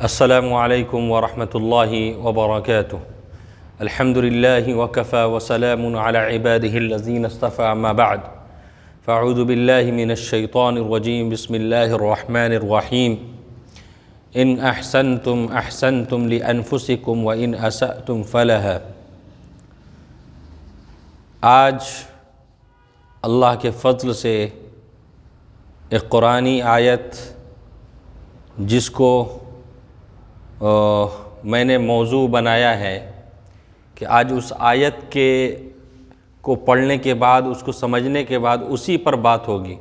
السلام علیکم ورحمۃ اللہ وبرکاتہ۔ الحمد للہ وکفی وسلام علی عبادہ الذین اصطفی، اما بعد فاعوذ باللہ من الشیطان الرجیم، بسم اللہ الرحمن الرحیم۔ ان احسنتم احسنتم لانفسکم وان اسأتم فلہا۔ آج اللہ کے فضل سے ایک قرآنی آیت جس کو میں نے موضوع بنایا ہے کہ آج اس آیت کو پڑھنے کے بعد، اس کو سمجھنے کے بعد اسی پر بات ہوگی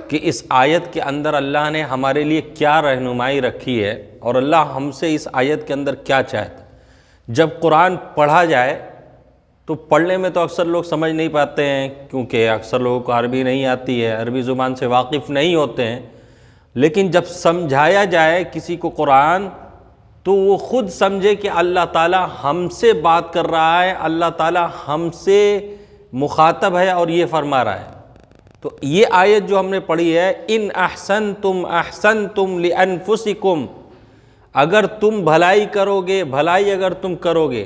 کہ اس آیت کے اندر اللہ نے ہمارے لیے کیا رہنمائی رکھی ہے اور اللہ ہم سے اس آیت کے اندر کیا چاہتا ہے۔ جب قرآن پڑھا جائے تو پڑھنے میں تو اکثر لوگ سمجھ نہیں پاتے ہیں، کیونکہ اکثر لوگوں کو عربی نہیں آتی ہے، عربی زبان سے واقف نہیں ہوتے ہیں، لیکن جب سمجھایا جائے کسی کو قرآن تو وہ خود سمجھے کہ اللہ تعالیٰ ہم سے بات کر رہا ہے، اللہ تعالیٰ ہم سے مخاطب ہے اور یہ فرما رہا ہے۔ تو یہ آیت جو ہم نے پڑھی ہے، ان احسنتم احسنتم لانفسکم، اگر تم بھلائی کرو گے، بھلائی اگر تم کرو گے،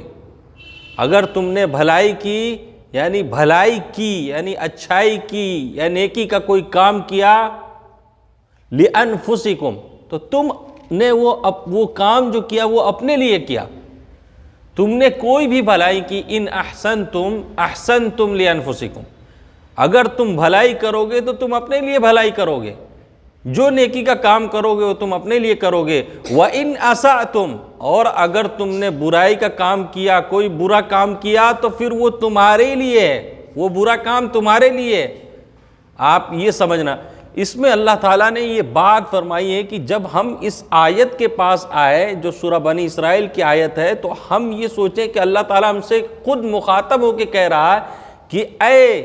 اگر تم نے بھلائی کی یعنی اچھائی کی یا نیکی کا کوئی کام کیا، لانفسکم، تو تم نے وہ کام جو کیا وہ اپنے لیے کیا، تم نے کوئی بھی بھلائی کی۔ ان احسنتم احسنتم لانفسکم، اگر تم بھلائی کرو گے تو تم اپنے لیے بھلائی کرو گے، جو نیکی کا کام کرو گے وہ تم اپنے لیے کرو گے۔ وَإِنْ أَسَأْتُمْ، اور اگر تم نے برائی کا کام کیا، کوئی برا کام کیا، تو پھر وہ تمہارے لیے ہے، وہ برا کام تمہارے لیے ہے۔ آپ یہ سمجھنا، اس میں اللہ تعالیٰ نے یہ بات فرمائی ہے کہ جب ہم اس آیت کے پاس آئے جو سورہ بنی اسرائیل کی آیت ہے، تو ہم یہ سوچیں کہ اللہ تعالیٰ ہم سے خود مخاطب ہو کے کہہ رہا ہے کہ اے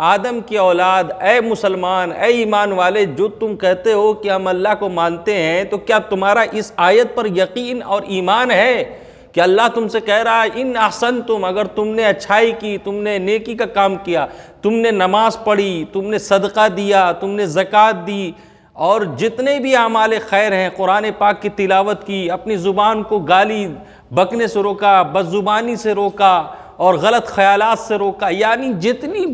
آدم کی اولاد، اے مسلمان، اے ایمان والے، جو تم کہتے ہو کہ ہم اللہ کو مانتے ہیں، تو کیا تمہارا اس آیت پر یقین اور ایمان ہے کہ اللہ تم سے کہہ رہا ہے ان احسنتم، اگر تم نے اچھائی کی، تم نے نیکی کا کام کیا، تم نے نماز پڑھی، تم نے صدقہ دیا، تم نے زکوٰۃ دی، اور جتنے بھی اعمال خیر ہیں، قرآن پاک کی تلاوت کی، اپنی زبان کو گالی بکنے سے روکا، بد زبانی سے روکا اور غلط خیالات سے روکا، یعنی جتنی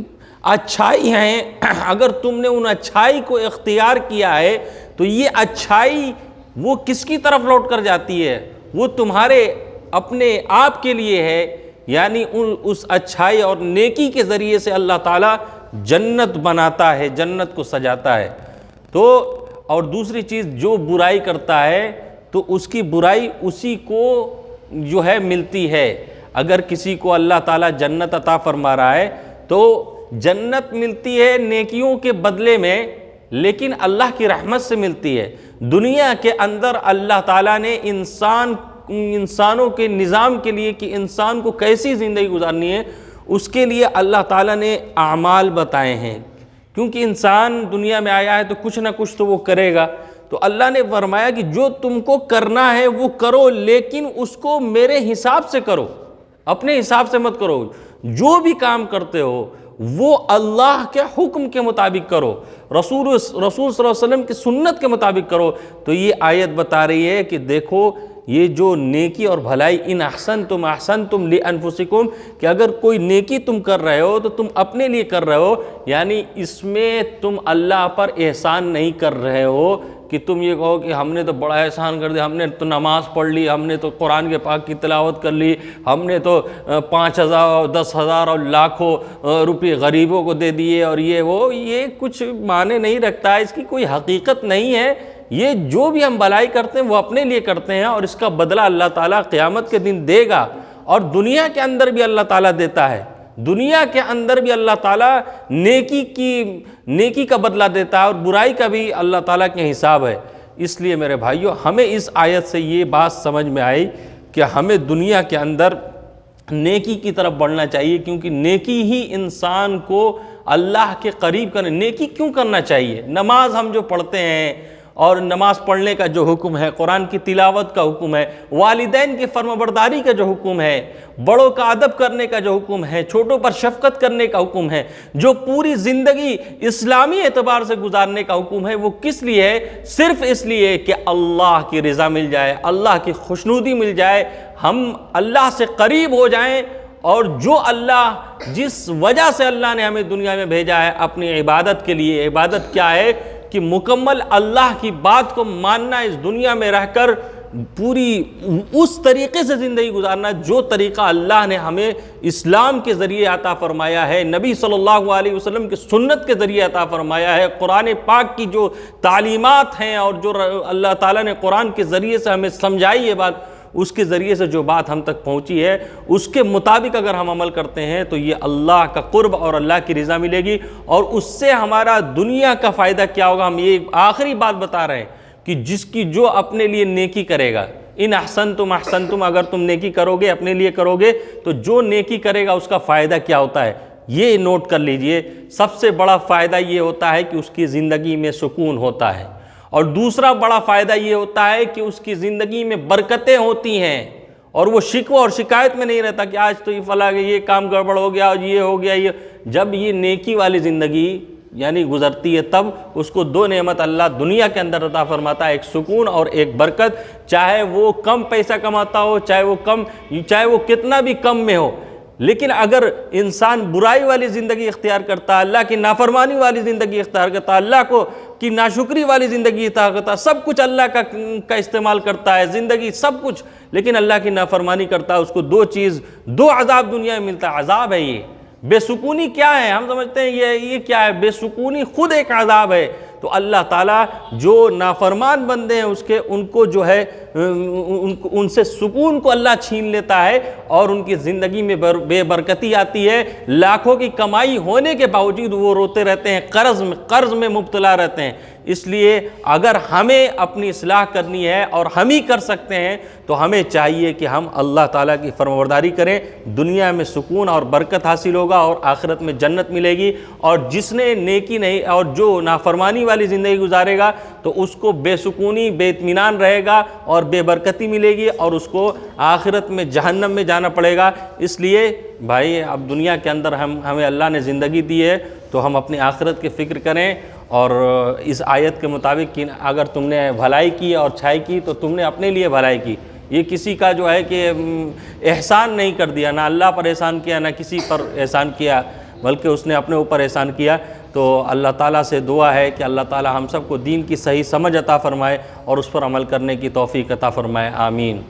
اچھائی ہیں، اگر تم نے ان اچھائی کو اختیار کیا ہے تو یہ اچھائی وہ کس کی طرف لوٹ کر جاتی ہے؟ وہ تمہارے اپنے آپ کے لیے ہے، یعنی اس اچھائی اور نیکی کے ذریعے سے اللہ تعالیٰ جنت بناتا ہے، جنت کو سجاتا ہے۔ تو اور دوسری چیز، جو برائی کرتا ہے تو اس کی برائی اسی کو جو ہے ملتی ہے۔ اگر کسی کو اللہ تعالیٰ جنت عطا فرما رہا ہے تو جنت ملتی ہے نیکیوں کے بدلے میں، لیکن اللہ کی رحمت سے ملتی ہے۔ دنیا کے اندر اللہ تعالیٰ نے انسانوں کے نظام کے لیے کہ انسان کو کیسی زندگی گزارنی ہے، اس کے لیے اللہ تعالیٰ نے اعمال بتائے ہیں، کیونکہ انسان دنیا میں آیا ہے تو کچھ نہ کچھ تو وہ کرے گا۔ تو اللہ نے فرمایا کہ جو تم کو کرنا ہے وہ کرو، لیکن اس کو میرے حساب سے کرو، اپنے حساب سے مت کرو۔ جو بھی کام کرتے ہو وہ اللہ کے حکم کے مطابق کرو، رسول صلی اللہ علیہ وسلم کی سنت کے مطابق کرو۔ تو یہ آیت بتا رہی ہے کہ دیکھو، یہ جو نیکی اور بھلائی، ان احسنتم احسنتم لانفسکم، کہ اگر کوئی نیکی تم کر رہے ہو تو تم اپنے لیے کر رہے ہو، یعنی اس میں تم اللہ پر احسان نہیں کر رہے ہو کہ تم یہ کہو کہ ہم نے تو بڑا احسان کر دیا، ہم نے تو نماز پڑھ لی، ہم نے تو قرآن کے پاک کی تلاوت کر لی، ہم نے تو 5,000 10,000 اور لاکھوں روپے غریبوں کو دے دیے، اور یہ کچھ معنی نہیں رکھتا ہے، اس کی کوئی حقیقت نہیں ہے۔ یہ جو بھی ہم بھلائی کرتے ہیں وہ اپنے لیے کرتے ہیں، اور اس کا بدلہ اللہ تعالیٰ قیامت کے دن دے گا، اور دنیا کے اندر بھی اللہ تعالیٰ دیتا ہے، دنیا کے اندر بھی اللہ تعالیٰ نیکی کا بدلہ دیتا ہے، اور برائی کا بھی اللہ تعالیٰ کے حساب ہے۔ اس لیے میرے بھائیوں، ہمیں اس آیت سے یہ بات سمجھ میں آئی کہ ہمیں دنیا کے اندر نیکی کی طرف بڑھنا چاہیے، کیونکہ نیکی ہی انسان کو اللہ کے قریب کرنے۔ نیکی کیوں کرنا چاہیے؟ نماز ہم جو پڑھتے ہیں اور نماز پڑھنے کا جو حکم ہے، قرآن کی تلاوت کا حکم ہے، والدین کی فرمانبرداری کا جو حکم ہے، بڑوں کا ادب کرنے کا جو حکم ہے، چھوٹوں پر شفقت کرنے کا حکم ہے، جو پوری زندگی اسلامی اعتبار سے گزارنے کا حکم ہے، وہ کس لیے ہے؟ صرف اس لیے کہ اللہ کی رضا مل جائے، اللہ کی خوشنودی مل جائے، ہم اللہ سے قریب ہو جائیں، اور جو اللہ جس وجہ سے اللہ نے ہمیں دنیا میں بھیجا ہے اپنی عبادت کے لیے، عبادت کیا ہے کہ مکمل اللہ کی بات کو ماننا، اس دنیا میں رہ کر پوری اس طریقے سے زندگی گزارنا جو طریقہ اللہ نے ہمیں اسلام کے ذریعے عطا فرمایا ہے، نبی صلی اللہ علیہ وسلم کی سنت کے ذریعے عطا فرمایا ہے، قرآن پاک کی جو تعلیمات ہیں اور جو اللہ تعالیٰ نے قرآن کے ذریعے سے ہمیں سمجھائی یہ بات، اس کے ذریعے سے جو بات ہم تک پہنچی ہے، اس کے مطابق اگر ہم عمل کرتے ہیں تو یہ اللہ کا قرب اور اللہ کی رضا ملے گی، اور اس سے ہمارا دنیا کا فائدہ کیا ہوگا؟ ہم یہ آخری بات بتا رہے ہیں کہ جس کی جو اپنے لیے نیکی کرے گا، ان احسنتم احسنتم، اگر تم نیکی کرو گے اپنے لیے کرو گے تو جو نیکی کرے گا اس کا فائدہ کیا ہوتا ہے؟ یہ نوٹ کر لیجئے، سب سے بڑا فائدہ یہ ہوتا ہے کہ اس کی زندگی میں سکون ہوتا ہے، اور دوسرا بڑا فائدہ یہ ہوتا ہے کہ اس کی زندگی میں برکتیں ہوتی ہیں، اور وہ شکوہ اور شکایت میں نہیں رہتا کہ آج تو یہ فلاں یہ کام گڑبڑ ہو گیا، یہ ہو گیا۔ یہ جب یہ نیکی والی زندگی یعنی گزرتی ہے تب اس کو دو نعمت اللہ دنیا کے اندر عطا فرماتا ہے، ایک سکون اور ایک برکت، چاہے وہ کم پیسہ کماتا ہو، چاہے وہ کتنا بھی کم میں ہو۔ لیکن اگر انسان برائی والی زندگی اختیار کرتا ہے، اللہ کی نافرمانی والی زندگی اختیار کرتا ہے، اللہ کی ناشکری والی زندگی اختیار کرتا ہے، سب کچھ اللہ کا استعمال کرتا ہے، زندگی سب کچھ، لیکن اللہ کی نافرمانی کرتا ہے، اس کو دو عذاب دنیا میں ملتا ہے۔ عذاب ہے یہ بے سکونی۔ کیا ہے؟ ہم سمجھتے ہیں یہ کیا ہے؟ بے سکونی خود ایک عذاب ہے۔ تو اللہ تعالیٰ جو نافرمان بندے ہیں ان کو جو ہے ان سے سکون کو اللہ چھین لیتا ہے، اور ان کی زندگی میں بے برکتی آتی ہے، لاکھوں کی کمائی ہونے کے باوجود وہ روتے رہتے ہیں، قرض میں مبتلا رہتے ہیں۔ اس لیے اگر ہمیں اپنی اصلاح کرنی ہے اور ہم ہی کر سکتے ہیں تو ہمیں چاہیے کہ ہم اللہ تعالیٰ کی فرمانبرداری کریں، دنیا میں سکون اور برکت حاصل ہوگا اور آخرت میں جنت ملے گی، اور جس نے نیکی نہیں اور جو نافرمانی والی زندگی گزارے گا تو اس کو بے سکونی، بے اطمینان رہے گا اور بے برکتی ملے گی، اور اس کو آخرت میں جہنم میں جانا پڑے گا۔ اس لیے بھائی اب دنیا کے اندر ہمیں اللہ نے زندگی دی ہے تو ہم اپنی آخرت کی فکر کریں، اور اس آیت کے مطابق کہ اگر تم نے بھلائی کی اور اچھائی کی تو تم نے اپنے لیے بھلائی کی، یہ کسی کا جو ہے کہ احسان نہیں کر دیا، نہ اللہ پر احسان کیا نہ کسی پر احسان کیا، بلکہ اس نے اپنے اوپر احسان کیا۔ تو اللہ تعالیٰ سے دعا ہے کہ اللہ تعالیٰ ہم سب کو دین کی صحیح سمجھ عطا فرمائے اور اس پر عمل کرنے کی توفیق عطا فرمائے، آمین۔